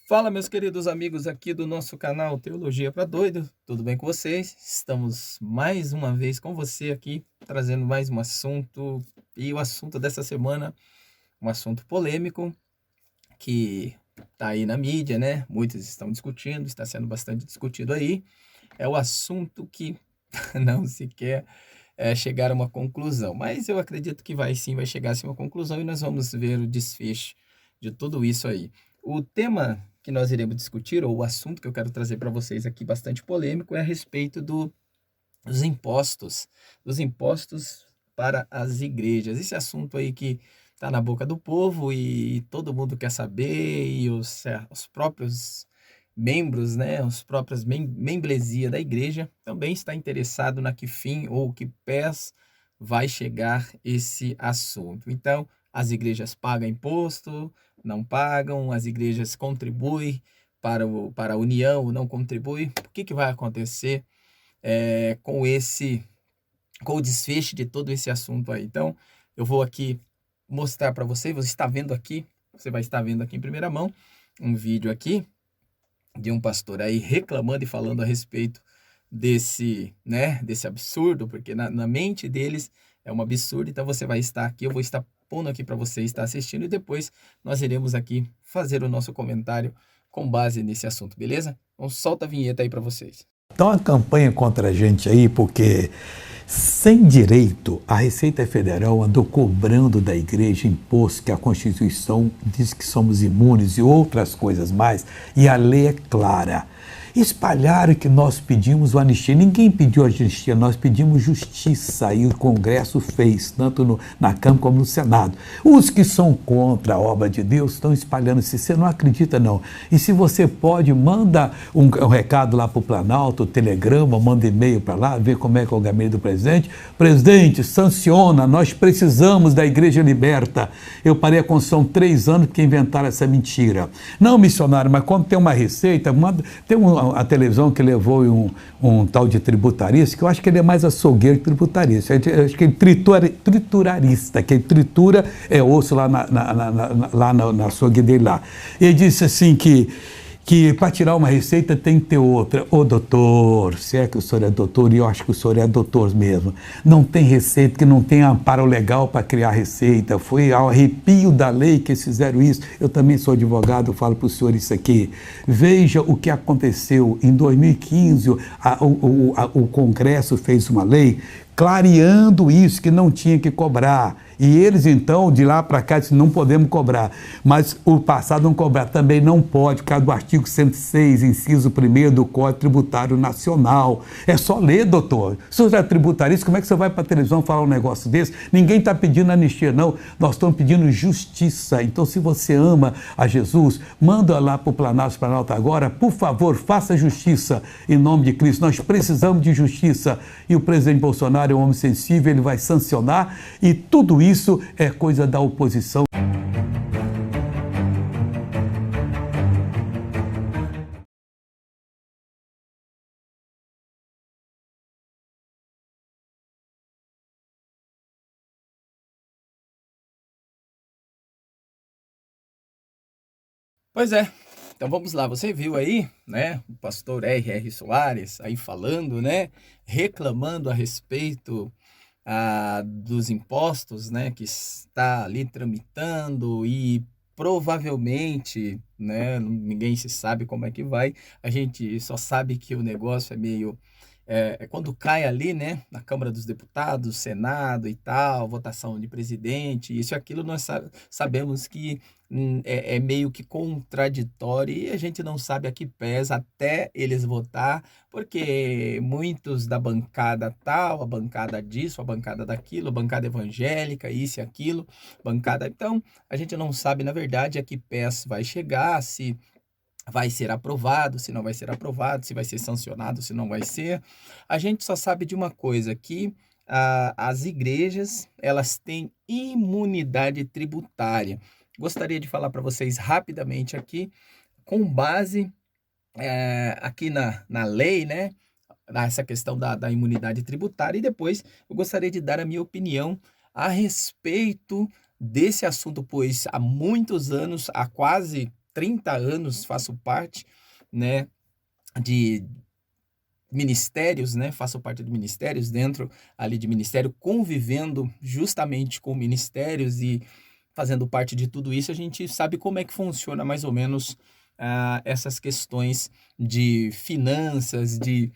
Fala, meus queridos amigos aqui do nosso canal Teologia para Doido, tudo bem com vocês? Estamos mais uma vez com você aqui, trazendo mais um assunto, e o assunto dessa semana, um assunto polêmico, que está aí na mídia, né? Muitos estão discutindo, está sendo bastante discutido aí, é o assunto que não se quer chegar a uma conclusão, mas eu acredito que vai chegar a uma conclusão e nós vamos ver o desfecho de tudo isso aí. O tema que nós iremos discutir, ou o assunto que eu quero trazer para vocês aqui, bastante polêmico, é a respeito dos impostos para as igrejas. Esse assunto aí que está na boca do povo e todo mundo quer saber, e os próprios membros, né, os próprios membresia da igreja também está interessado na que fim ou que pés vai chegar esse assunto. Então, as igrejas pagam imposto, não pagam, as igrejas contribuem para a união ou não contribuem. O que vai acontecer com o desfecho de todo esse assunto aí? Então, eu vou aqui mostrar para você vai estar vendo aqui em primeira mão um vídeo aqui de um pastor aí reclamando e falando a respeito desse absurdo, porque na mente deles é um absurdo. Então você vai estar aqui, eu vou estar pondo aqui para você estar assistindo e depois nós iremos aqui fazer o nosso comentário com base nesse assunto, beleza? Então solta a vinheta aí para vocês. Então, a campanha contra a gente aí, porque sem direito, a Receita Federal andou cobrando da igreja imposto que a Constituição diz que somos imunes e outras coisas mais, e a lei é clara. Espalharam que nós pedimos o anistia. Ninguém pediu anistia, nós pedimos justiça e o Congresso fez, tanto na Câmara como no Senado. Os que são contra a obra de Deus estão espalhando. Se você não acredita, não. E se você pode, manda um recado lá para o Planalto, telegrama, manda e-mail para lá, ver como é que é o gabinete do presidente. Presidente, sanciona, nós precisamos da Igreja Liberta. Eu parei a Constituição 3 anos porque inventaram essa mentira. Não, missionário, mas quando tem uma receita, tem a televisão que levou um tal de tributarista, que eu acho que ele é mais açougueiro que tributarista. Eu acho que ele é triturarista, que ele tritura osso lá na açougue dele lá. Ele disse assim que para tirar uma receita tem que ter outra. Ô doutor, se é que o senhor é doutor, e eu acho que o senhor é doutor mesmo, não tem receita que não tem amparo legal para criar receita. Foi ao arrepio da lei que eles fizeram isso. Eu também sou advogado, eu falo para o senhor isso aqui. Veja o que aconteceu em 2015, o Congresso fez uma lei clareando isso, que não tinha que cobrar. E eles, então, de lá para cá, disseram, não podemos cobrar. Mas o passado não cobrar também não pode, por causa do artigo 106, inciso 1º do Código Tributário Nacional. É só ler, doutor. Se você é tributarista, como é que você vai para a televisão falar um negócio desse? Ninguém está pedindo anistia, não. Nós estamos pedindo justiça. Então, se você ama a Jesus, manda lá para o Planalto agora, por favor, faça justiça em nome de Cristo. Nós precisamos de justiça. E o presidente Bolsonaro é um homem sensível, ele vai sancionar, e tudo isso é coisa da oposição. Pois é. Então vamos lá, você viu aí, né, o pastor R.R. Soares aí falando, né, reclamando a respeito dos impostos, né, que está ali tramitando e provavelmente, né, ninguém se sabe como é que vai, a gente só sabe que o negócio é meio, quando cai ali, né, na Câmara dos Deputados, Senado e tal, votação de presidente, isso e aquilo, nós sabemos que é meio que contraditório e a gente não sabe a que pés até eles votar, porque muitos da bancada tal, a bancada disso, a bancada daquilo, a bancada evangélica, isso e aquilo, bancada. Então, a gente não sabe, na verdade, a que pés vai chegar, se vai ser aprovado, se não vai ser aprovado, se vai ser sancionado, se não vai ser. A gente só sabe de uma coisa, que as igrejas, elas têm imunidade tributária. Gostaria de falar para vocês rapidamente aqui, com base aqui na lei, né? Essa questão da imunidade tributária, e depois eu gostaria de dar a minha opinião a respeito desse assunto, pois há muitos anos, há quase 30 anos faço parte, né, de ministérios, né? Faço parte de ministérios, dentro ali de ministério, convivendo justamente com ministérios e fazendo parte de tudo isso, a gente sabe como é que funciona mais ou menos essas questões de finanças, de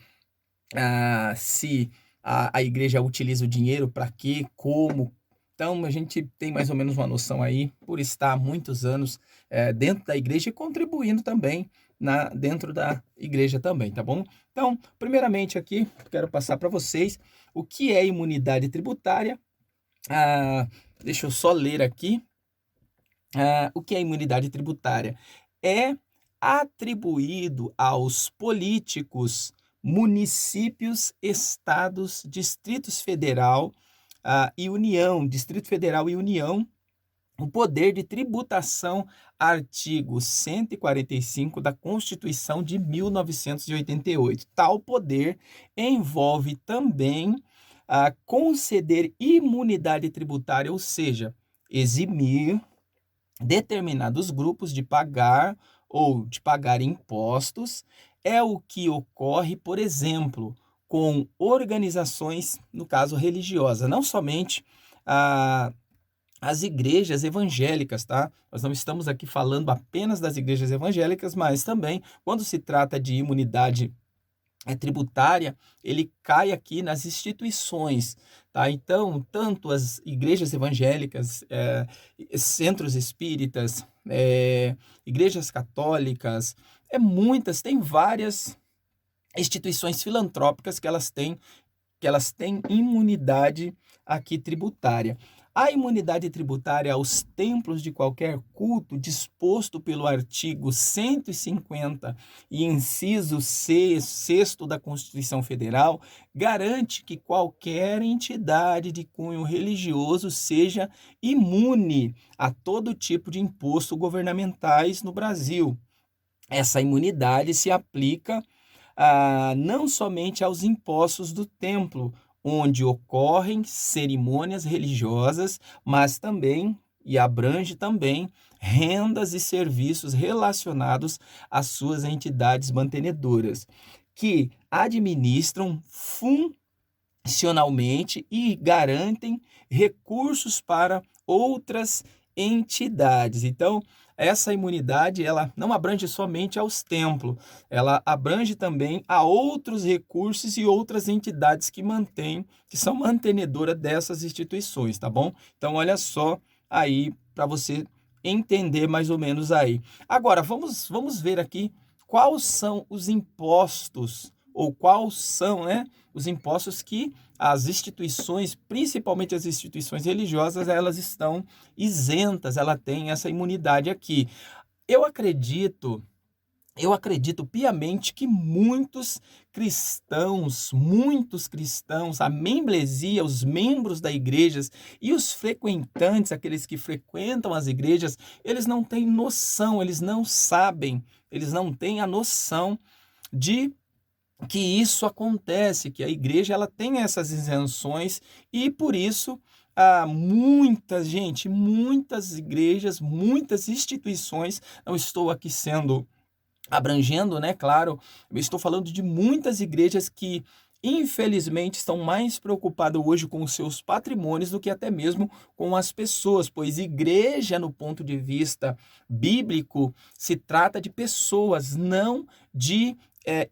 se a igreja utiliza o dinheiro para quê, como. Então, a gente tem mais ou menos uma noção aí, por estar há muitos anos dentro da igreja e contribuindo também dentro da igreja também, tá bom? Então, primeiramente aqui, quero passar para vocês o que é imunidade tributária. Deixa eu só ler aqui. O que é imunidade tributária? É atribuído aos políticos, municípios, estados, distritos federal e União, Distrito Federal e União, o poder de tributação, artigo 145 da Constituição de 1988. Tal poder envolve também conceder imunidade tributária, ou seja, eximir determinados grupos de pagar ou de pagar impostos. É o que ocorre, por exemplo, com organizações, no caso religiosa, não somente as igrejas evangélicas, tá? Nós não estamos aqui falando apenas das igrejas evangélicas, mas também quando se trata de imunidade tributária, ele cai aqui nas instituições, tá? Então, tanto as igrejas evangélicas, centros espíritas, igrejas católicas, tem várias instituições filantrópicas que elas têm imunidade aqui tributária. A imunidade tributária aos templos de qualquer culto, disposto pelo artigo 150 e inciso 6 da Constituição Federal, garante que qualquer entidade de cunho religioso seja imune a todo tipo de imposto governamentais no Brasil. Essa imunidade se aplica não somente aos impostos do templo, onde ocorrem cerimônias religiosas, mas também, e abrange também, rendas e serviços relacionados às suas entidades mantenedoras, que administram funcionalmente e garantem recursos para outras entidades. Então, essa imunidade, ela não abrange somente aos templos, ela abrange também a outros recursos e outras entidades que são mantenedoras dessas instituições, tá bom? Então, olha só aí para você entender mais ou menos aí. Agora, vamos ver aqui quais são os impostos, ou quais são, né, os impostos que as instituições, principalmente as instituições religiosas, elas estão isentas, ela tem essa imunidade aqui. Eu acredito piamente que muitos cristãos, a membresia, os membros da igreja e os frequentantes, aqueles que frequentam as igrejas, eles não têm noção, eles não sabem, eles não têm a noção de que isso acontece, que a igreja ela tem essas isenções e por isso muitas igrejas, muitas instituições, não estou aqui abrangendo, né? Claro, eu estou falando de muitas igrejas que infelizmente estão mais preocupadas hoje com os seus patrimônios do que até mesmo com as pessoas, pois igreja, no ponto de vista bíblico, se trata de pessoas, não de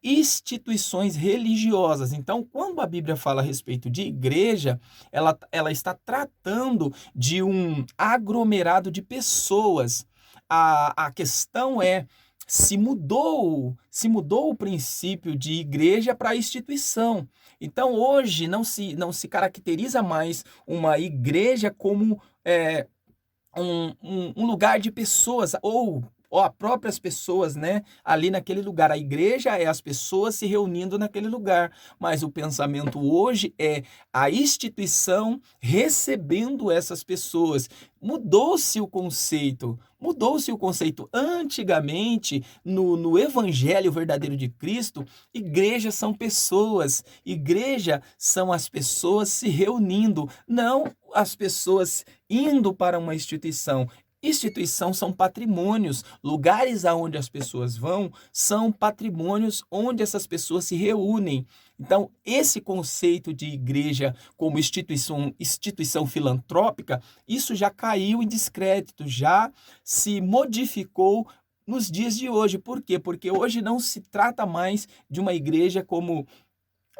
instituições religiosas. Então, quando a Bíblia fala a respeito de igreja, ela está tratando de um aglomerado de pessoas. A questão é se mudou o princípio de igreja para instituição. Então, hoje não se caracteriza mais uma igreja como um lugar de pessoas ou as próprias pessoas, né, ali naquele lugar. A igreja é as pessoas se reunindo naquele lugar, mas o pensamento hoje é a instituição recebendo essas pessoas. Mudou-se o conceito. Antigamente, no Evangelho verdadeiro de Cristo, igrejas são pessoas. Igreja são as pessoas se reunindo, não as pessoas indo para uma instituição. Instituição são patrimônios, lugares aonde as pessoas vão são patrimônios onde essas pessoas se reúnem. Então, esse conceito de igreja como instituição filantrópica, isso já caiu em descrédito, já se modificou nos dias de hoje. Por quê? Porque hoje não se trata mais de uma igreja como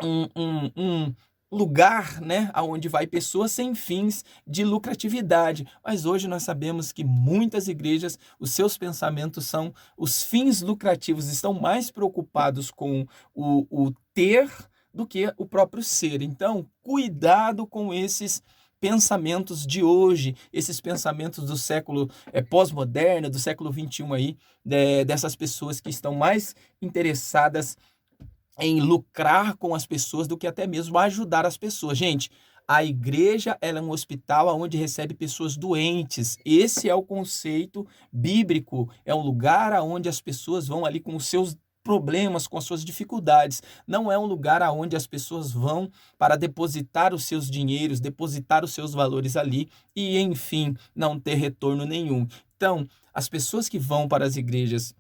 um lugar, né, aonde vai pessoas sem fins de lucratividade. Mas hoje nós sabemos que muitas igrejas, os seus pensamentos são os fins lucrativos, estão mais preocupados com o ter do que o próprio ser. Então, cuidado com esses pensamentos de hoje, esses pensamentos do século pós-moderno, do século XXI aí, dessas pessoas que estão mais interessadas em lucrar com as pessoas do que até mesmo ajudar as pessoas. Gente, a igreja ela é um hospital onde recebe pessoas doentes. Esse é o conceito bíblico. É um lugar onde as pessoas vão ali com os seus problemas, com as suas dificuldades. Não é um lugar onde as pessoas vão para depositar os seus dinheiros, depositar os seus valores ali e, enfim, não ter retorno nenhum. Então, as pessoas que vão para as igrejas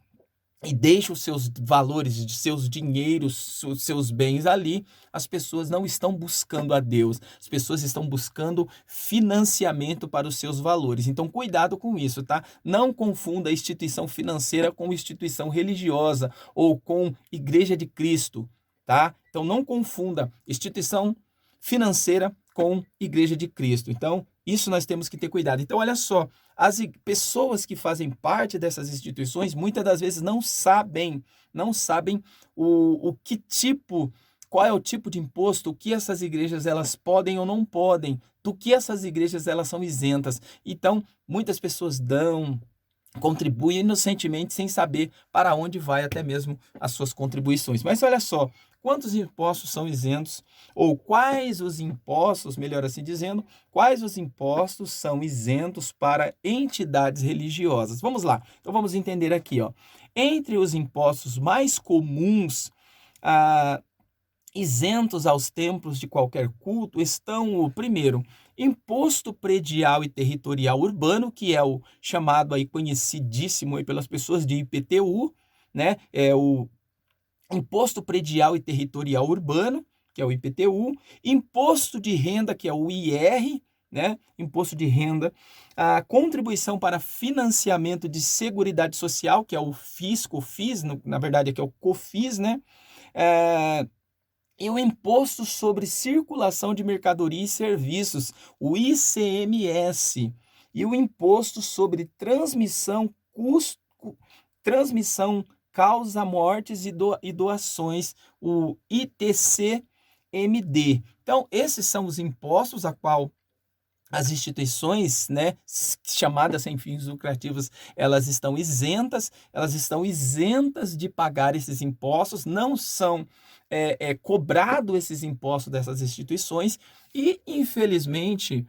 e deixa os seus valores, seus dinheiros, seus bens ali, as pessoas não estão buscando a Deus, as pessoas estão buscando financiamento para os seus valores. Então, cuidado com isso, tá? Não confunda a instituição financeira com instituição religiosa ou com Igreja de Cristo, tá? Então, não confunda instituição financeira com Igreja de Cristo. Então, isso nós temos que ter cuidado. Então, olha só, as pessoas que fazem parte dessas instituições, muitas das vezes não sabem qual é o tipo de imposto, o que essas igrejas elas podem ou não podem, do que essas igrejas elas são isentas. Então, muitas pessoas contribuem inocentemente sem saber para onde vai até mesmo as suas contribuições. Mas olha só, quantos impostos são isentos? Ou quais os impostos, melhor assim dizendo, quais os impostos são isentos para entidades religiosas? Vamos lá, então vamos entender aqui, ó. Entre os impostos mais comuns, isentos aos templos de qualquer culto, estão o primeiro, imposto predial e territorial urbano, que é o chamado aí conhecidíssimo aí pelas pessoas de IPTU, né? É o imposto predial e territorial urbano, que é o IPTU, imposto de renda, que é o IR, né? Imposto de renda, a contribuição para financiamento de seguridade social, que é o COFIS, na verdade aqui é o COFIS, né? E o Imposto sobre Circulação de Mercadoria e Serviços, o ICMS, e o Imposto sobre Transmissão, Causa Mortes e Doações, o ITCMD. Então, esses são os impostos a qual as instituições, né, chamadas sem fins lucrativos, elas estão isentas de pagar esses impostos, não são cobrados esses impostos dessas instituições e, infelizmente,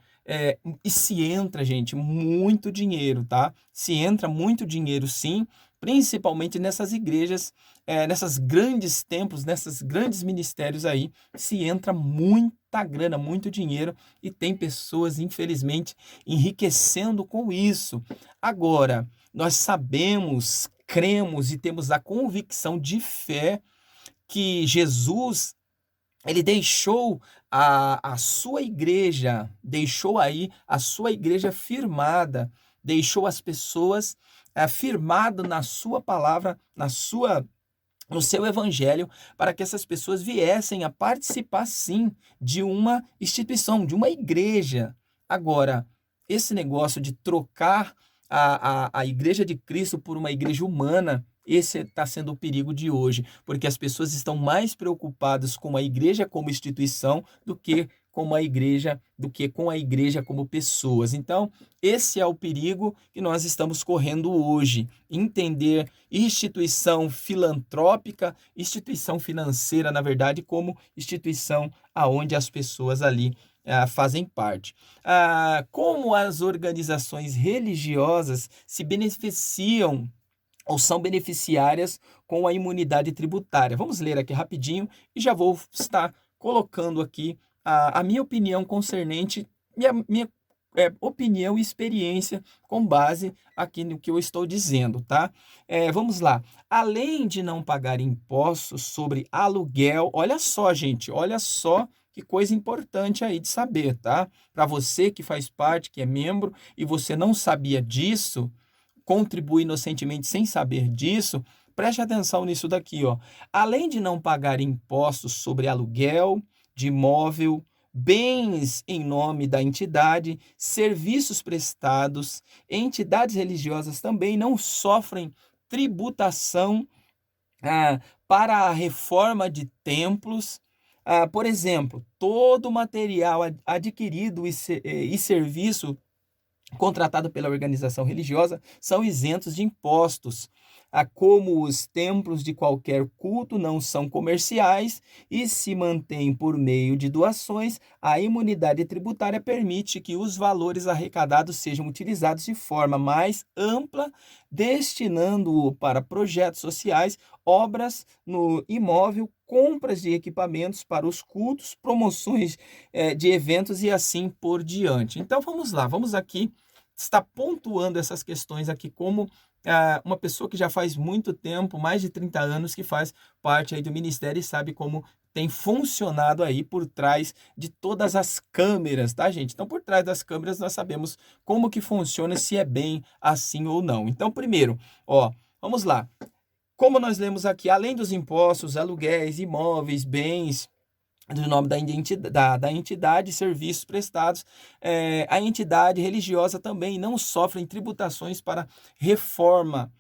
e se entra, gente, muito dinheiro, tá? Se entra muito dinheiro, sim, principalmente nessas igrejas, nessas grandes templos, nesses grandes ministérios aí, se entra muita grana, muito dinheiro e tem pessoas, infelizmente, enriquecendo com isso. Agora, nós sabemos, cremos e temos a convicção de fé que Jesus, ele deixou a sua igreja, deixou aí a sua igreja firmada, deixou as pessoas firmado na sua palavra, no seu evangelho, para que essas pessoas viessem a participar, sim, de uma instituição, de uma igreja. Agora, esse negócio de trocar a igreja de Cristo por uma igreja humana, esse está sendo o perigo de hoje, porque as pessoas estão mais preocupadas com a igreja como instituição do que com a igreja como pessoas. Então, esse é o perigo que nós estamos correndo hoje. Entender instituição filantrópica, instituição financeira, na verdade, como instituição aonde as pessoas ali fazem parte. Como as organizações religiosas se beneficiam ou são beneficiárias com a imunidade tributária. Vamos ler aqui rapidinho e já vou estar colocando aqui a minha opinião concernente, minha opinião e experiência com base aqui no que eu estou dizendo, tá? Vamos lá. Além de não pagar impostos sobre aluguel, olha só, gente, olha só que coisa importante aí de saber, tá? Para você que faz parte, que é membro, e você não sabia disso, contribui inocentemente sem saber disso, preste atenção nisso daqui, ó. Além de não pagar impostos sobre aluguel de imóvel, bens em nome da entidade, serviços prestados, entidades religiosas também não sofrem tributação para a reforma de templos. Por exemplo, todo material adquirido e serviço contratado pela organização religiosa são isentos de impostos, como os templos de qualquer culto não são comerciais e se mantêm por meio de doações, a imunidade tributária permite que os valores arrecadados sejam utilizados de forma mais ampla, destinando-o para projetos sociais, obras no imóvel, compras de equipamentos para os cultos, promoções de eventos e assim por diante. Então vamos lá, vamos aqui estar pontuando essas questões aqui como uma pessoa que já faz muito tempo, mais de 30 anos, que faz parte aí do ministério e sabe como tem funcionado aí por trás de todas as câmeras, tá, gente? Então, por trás das câmeras, nós sabemos como que funciona, se é bem assim ou não. Então, primeiro, ó, vamos lá. Como nós lemos aqui, além dos impostos, aluguéis, imóveis, bens, do nome da entidade, serviços prestados, a entidade religiosa também não sofre tributações para reforma.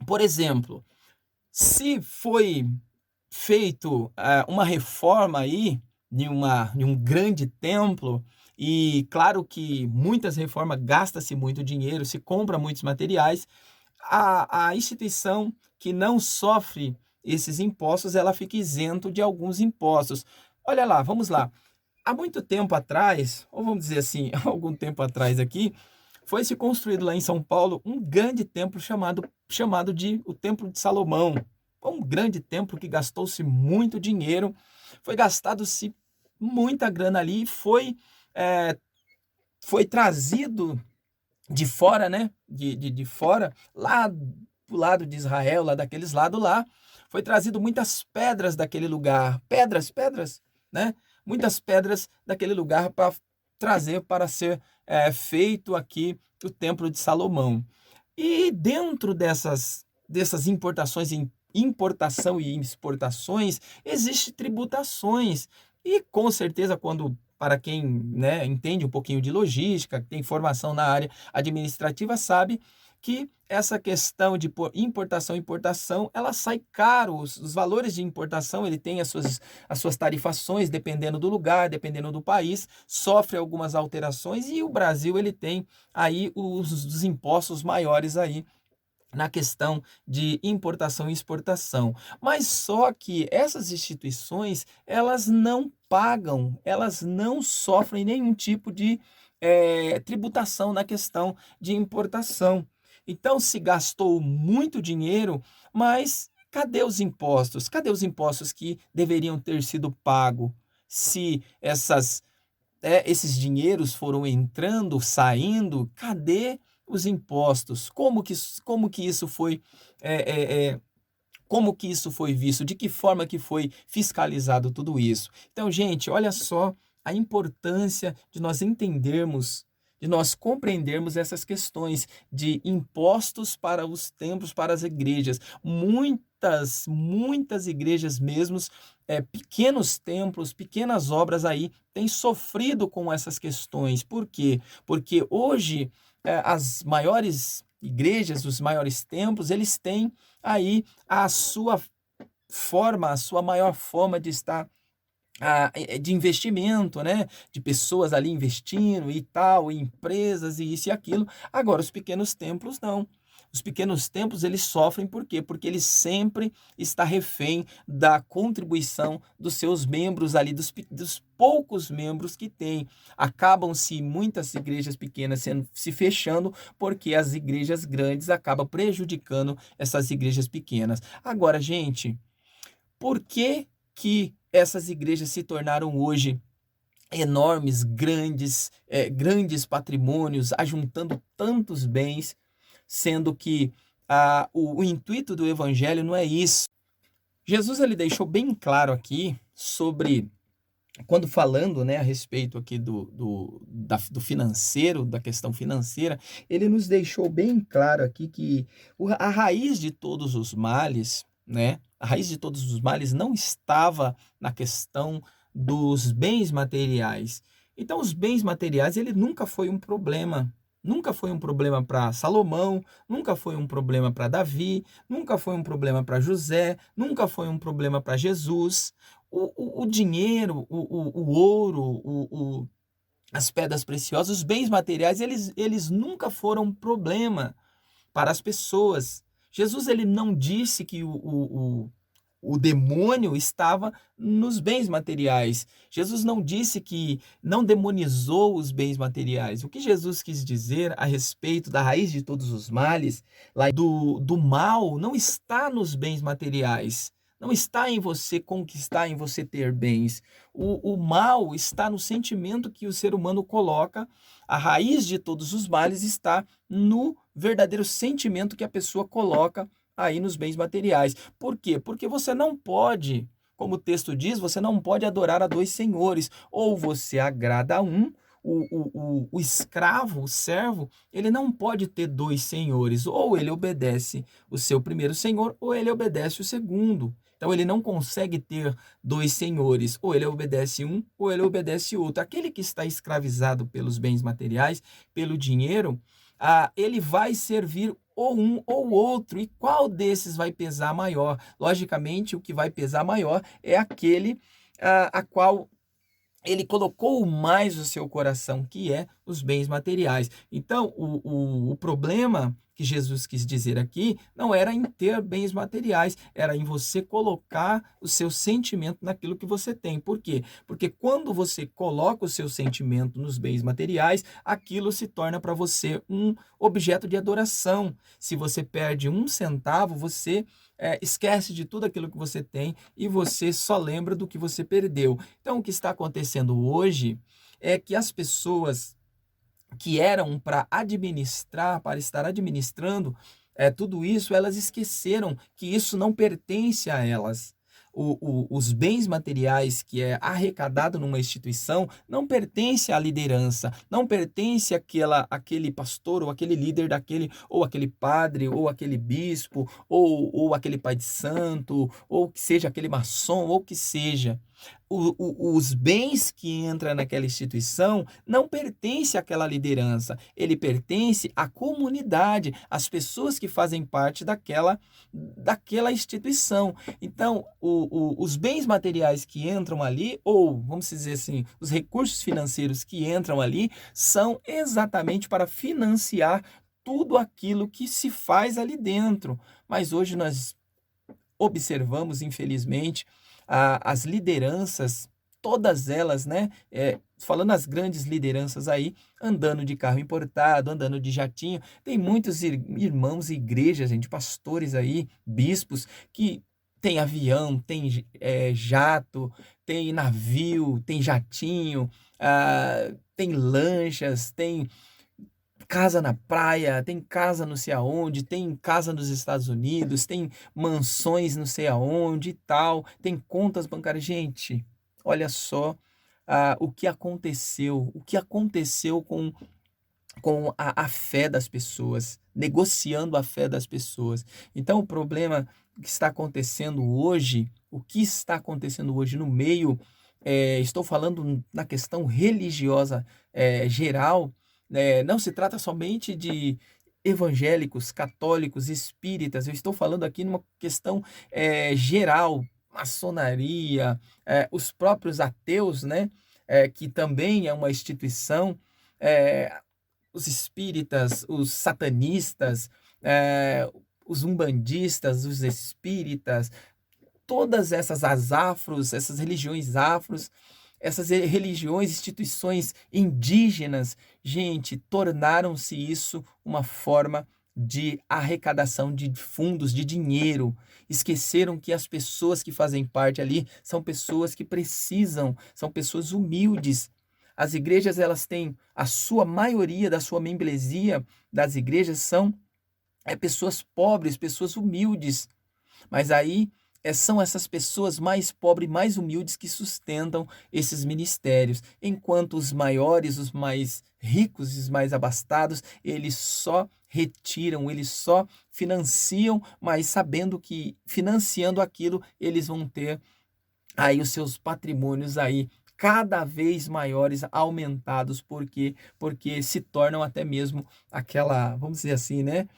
Por exemplo, se foi feito uma reforma aí de um grande templo, e claro que muitas reformas gasta-se muito dinheiro, se compra muitos materiais, a instituição que não sofre esses impostos, ela fica isento de alguns impostos. Olha lá, vamos lá. Há muito tempo atrás, ou vamos dizer assim, algum tempo atrás aqui, foi se construído lá em São Paulo um grande templo chamado de o Templo de Salomão. Um grande templo que gastou-se muito dinheiro, foi gastado-se muita grana ali, foi trazido de fora, né? De fora, lá do lado de Israel, lá daqueles lados lá, foi trazido muitas pedras daquele lugar, pedras, né? Muitas pedras daquele lugar para trazer para ser feito aqui o Templo de Salomão. E dentro dessas importação e exportações, existem tributações. E com certeza, para quem, né, entende um pouquinho de logística, tem formação na área administrativa, sabe que essa questão de importação e importação, ela sai caro. Os valores de importação, ele tem as suas tarifações, dependendo do lugar, dependendo do país, sofre algumas alterações, e o Brasil, ele tem aí os impostos maiores aí na questão de importação e exportação. Mas só que essas instituições, elas não pagam, elas não sofrem nenhum tipo de tributação na questão de importação. Então, se gastou muito dinheiro, mas cadê os impostos? Cadê os impostos que deveriam ter sido pagos? Se esses dinheiros foram entrando, saindo, cadê os impostos? Como que isso foi como que isso foi visto? De que forma que foi fiscalizado tudo isso? Então, gente, olha só a importância de nós entendermos, de nós compreendermos essas questões de impostos para os templos, para as igrejas. Muitas igrejas mesmo, pequenos templos, pequenas obras aí, têm sofrido com essas questões. Por quê? Porque hoje as maiores igrejas, os maiores templos, eles têm aí a sua maior forma de estar de investimento, né? De pessoas ali investindo e tal, e empresas e isso e aquilo. Agora, os pequenos templos não. Os pequenos templos, eles sofrem por quê? Porque eles sempre estão refém da contribuição dos seus membros ali, dos poucos membros que tem. Acabam-se muitas igrejas pequenas se fechando, porque as igrejas grandes acabam prejudicando essas igrejas pequenas. Agora, gente, por que essas igrejas se tornaram hoje enormes, grandes patrimônios, ajuntando tantos bens, sendo que o intuito do evangelho não é isso. Jesus ele deixou bem claro aqui sobre, quando falando, né, a respeito aqui do financeiro, da questão financeira, ele nos deixou bem claro aqui que a raiz de todos os males, né, a raiz de todos os males não estava na questão dos bens materiais. Então, os bens materiais, ele nunca foi um problema. Nunca foi um problema para Salomão, nunca foi um problema para Davi, nunca foi um problema para José, nunca foi um problema para Jesus. O dinheiro, o ouro, as pedras preciosas, os bens materiais, eles nunca foram problema para as pessoas. Jesus ele não disse que o demônio estava nos bens materiais. Jesus não disse que não demonizou os bens materiais. O que Jesus quis dizer a respeito da raiz de todos os males, lá do mal, não está nos bens materiais. Não está em você conquistar, em você ter bens. O mal está no sentimento que o ser humano coloca. A raiz de todos os males está no verdadeiro sentimento que a pessoa coloca aí nos bens materiais. Por quê? Porque você não pode, como o texto diz, você não pode adorar a dois senhores. Ou você agrada a um, o escravo, o servo, ele não pode ter dois senhores. Ou ele obedece o seu primeiro senhor, ou ele obedece o segundo. Então ele não consegue ter dois senhores, ou ele obedece um, ou ele obedece outro. Aquele que está escravizado pelos bens materiais, pelo dinheiro, ele vai servir ou um ou outro. E qual desses vai pesar maior? Logicamente, o que vai pesar maior é aquele a qual ele colocou mais o seu coração, que é os bens materiais. Então, o problema que Jesus quis dizer aqui não era em ter bens materiais, era em você colocar o seu sentimento naquilo que você tem. Por quê? Porque quando você coloca o seu sentimento nos bens materiais, aquilo se torna para você um objeto de adoração. Se você perde um centavo, você esquece de tudo aquilo que você tem e você só lembra do que você perdeu. Então, o que está acontecendo hoje é que as pessoas que eram para administrar, para estar administrando tudo isso, elas esqueceram que isso não pertence a elas. Os bens materiais que é arrecadado numa instituição não pertence à liderança, não pertence àquele pastor ou aquele líder daquele, ou aquele padre, ou aquele bispo, ou aquele pai de santo, ou que seja aquele maçom, ou que seja. Os bens que entram naquela instituição não pertencem àquela liderança, ele pertence à comunidade, às pessoas que fazem parte daquela instituição. Então, os bens materiais que entram ali, ou vamos dizer assim, os recursos financeiros que entram ali, são exatamente para financiar tudo aquilo que se faz ali dentro. Mas hoje nós observamos, infelizmente, as lideranças, todas elas, né? Falando as grandes lideranças aí, andando de carro importado, andando de jatinho. Tem muitos irmãos e igrejas, gente, pastores aí, bispos, que tem avião, tem jato, tem navio, tem jatinho, tem lanchas, tem casa na praia, tem casa não sei aonde, tem casa nos Estados Unidos, tem mansões não sei aonde e tal, tem contas bancárias. Gente, olha só o que aconteceu com a fé das pessoas, negociando a fé das pessoas. Então, o problema que está acontecendo hoje, o que está acontecendo hoje no meio, estou falando na questão religiosa geral, não se trata somente de evangélicos, católicos, espíritas, eu estou falando aqui numa questão geral, maçonaria, os próprios ateus, né, que também é uma instituição, é, os espíritas, os satanistas, os umbandistas, os espíritas, todas as afros, essas religiões afros, essas religiões, instituições indígenas, gente, tornaram-se isso uma forma de arrecadação de fundos, de dinheiro. Esqueceram que as pessoas que fazem parte ali são pessoas que precisam, são pessoas humildes. As igrejas, elas têm, a sua maioria da sua membresia das igrejas são pessoas pobres, pessoas humildes. Mas aí são essas pessoas mais pobres, mais humildes que sustentam esses ministérios, enquanto os maiores, os mais ricos e os mais abastados, eles só retiram, eles só financiam, mas sabendo que financiando aquilo, eles vão ter aí os seus patrimônios aí cada vez maiores, aumentados, porque se tornam até mesmo aquela, vamos dizer assim, né?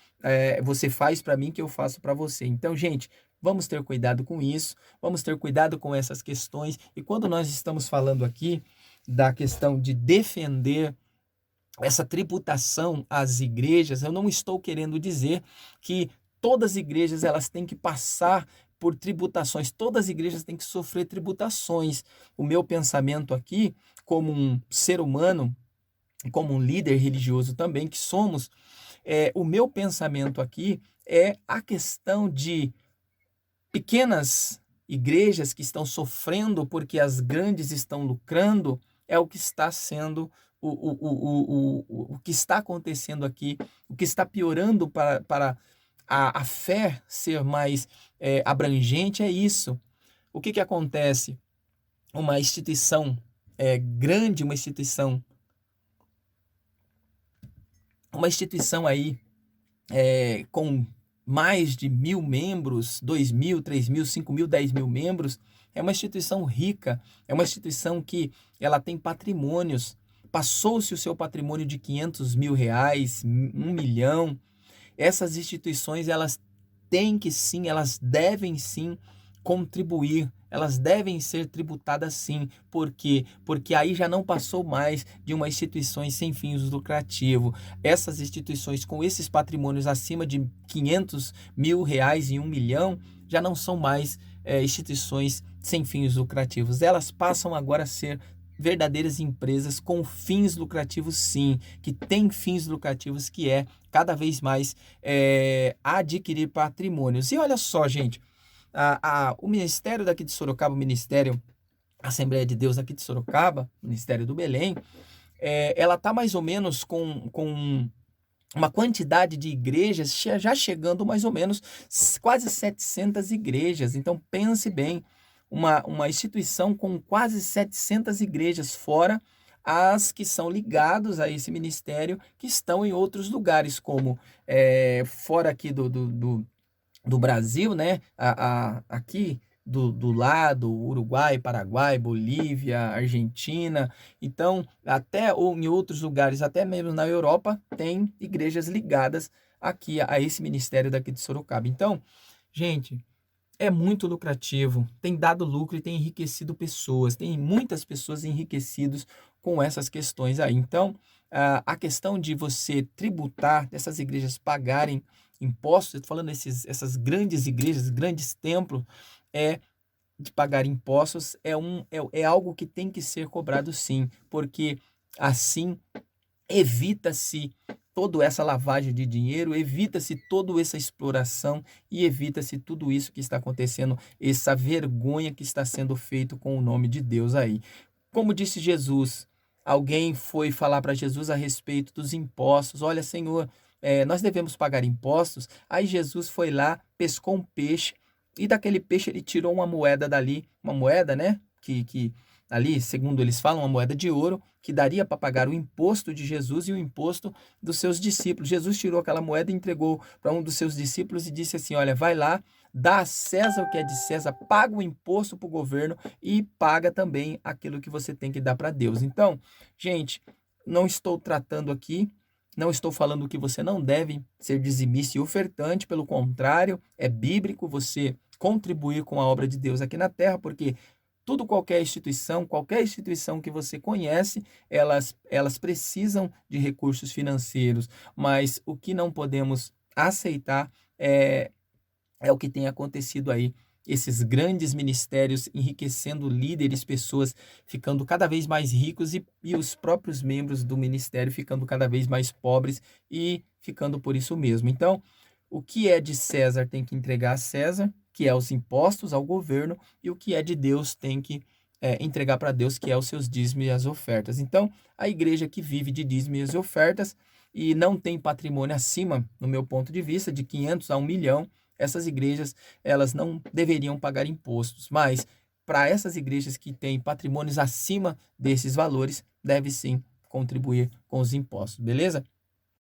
Você faz para mim que eu faço para você. Então, gente, vamos ter cuidado com isso, vamos ter cuidado com essas questões. E quando nós estamos falando aqui da questão de defender essa tributação às igrejas, eu não estou querendo dizer que todas as igrejas elas têm que passar por tributações, todas as igrejas têm que sofrer tributações. O meu pensamento aqui, como um ser humano, como um líder religioso também que somos, o meu pensamento aqui é a questão de pequenas igrejas que estão sofrendo porque as grandes estão lucrando, é o que está sendo o que está acontecendo aqui, o que está piorando para a fé ser mais abrangente é isso. O que acontece? Uma instituição grande, uma instituição aí com mais de 1.000 membros, 2.000, 3.000, 5.000, 10.000 membros, é uma instituição rica, é uma instituição que ela tem patrimônios, passou-se o seu patrimônio de 500 mil reais, 1 milhão. Essas instituições, elas têm que sim, elas devem sim contribuir, elas devem ser tributadas sim. Por quê? Porque aí já não passou mais de uma instituição sem fins lucrativos. Essas instituições com esses patrimônios acima de 500 mil reais e 1 milhão já não são mais instituições sem fins lucrativos. Elas passam agora a ser verdadeiras empresas com fins lucrativos sim, que têm fins lucrativos, que é cada vez mais adquirir patrimônios. E olha só, gente, o ministério daqui de Sorocaba, o ministério Assembleia de Deus aqui de Sorocaba, Ministério do Belém, ela está mais ou menos com uma quantidade de igrejas já chegando mais ou menos quase 700 igrejas. Então pense bem, uma instituição com quase 700 igrejas, fora as que são ligadas a esse ministério, que estão em outros lugares, como fora aqui do Brasil, né? Aqui do lado, Uruguai, Paraguai, Bolívia, Argentina. Então, até ou em outros lugares, até mesmo na Europa, tem igrejas ligadas aqui a esse ministério daqui de Sorocaba. Então, gente, é muito lucrativo, tem dado lucro e tem enriquecido pessoas, tem muitas pessoas enriquecidas com essas questões aí. Então, a questão de você tributar, dessas igrejas pagarem impostos, eu tô falando essas grandes igrejas, grandes templos, de pagar impostos é algo que tem que ser cobrado sim, porque assim evita-se toda essa lavagem de dinheiro, evita-se toda essa exploração e evita-se tudo isso que está acontecendo, essa vergonha que está sendo feito com o nome de Deus aí. Como disse Jesus, alguém foi falar para Jesus a respeito dos impostos. Olha, Senhor, nós devemos pagar impostos. Aí Jesus foi lá, pescou um peixe e daquele peixe ele tirou uma moeda dali, uma moeda, né? Que ali, segundo eles falam, uma moeda de ouro, que daria para pagar o imposto de Jesus e o imposto dos seus discípulos. Jesus tirou aquela moeda e entregou para um dos seus discípulos e disse assim: olha, vai lá, dá a César o que é de César, paga o imposto para o governo e paga também aquilo que você tem que dar para Deus. Então, gente, não estou tratando aqui, não estou falando que você não deve ser dizimista e ofertante, pelo contrário, é bíblico você contribuir com a obra de Deus aqui na terra, porque qualquer instituição que você conhece, elas precisam de recursos financeiros, mas o que não podemos aceitar é o que tem acontecido aí, esses grandes ministérios enriquecendo líderes, pessoas ficando cada vez mais ricos e os próprios membros do ministério ficando cada vez mais pobres e ficando por isso mesmo. Então, o que é de César tem que entregar a César, que é os impostos ao governo, e o que é de Deus tem que entregar para Deus, que é os seus dízimos e as ofertas. Então, a igreja que vive de dízimos e ofertas e não tem patrimônio acima, no meu ponto de vista, de 500 a 1 milhão, essas igrejas, elas não deveriam pagar impostos, mas para essas igrejas que têm patrimônios acima desses valores, deve sim contribuir com os impostos, beleza?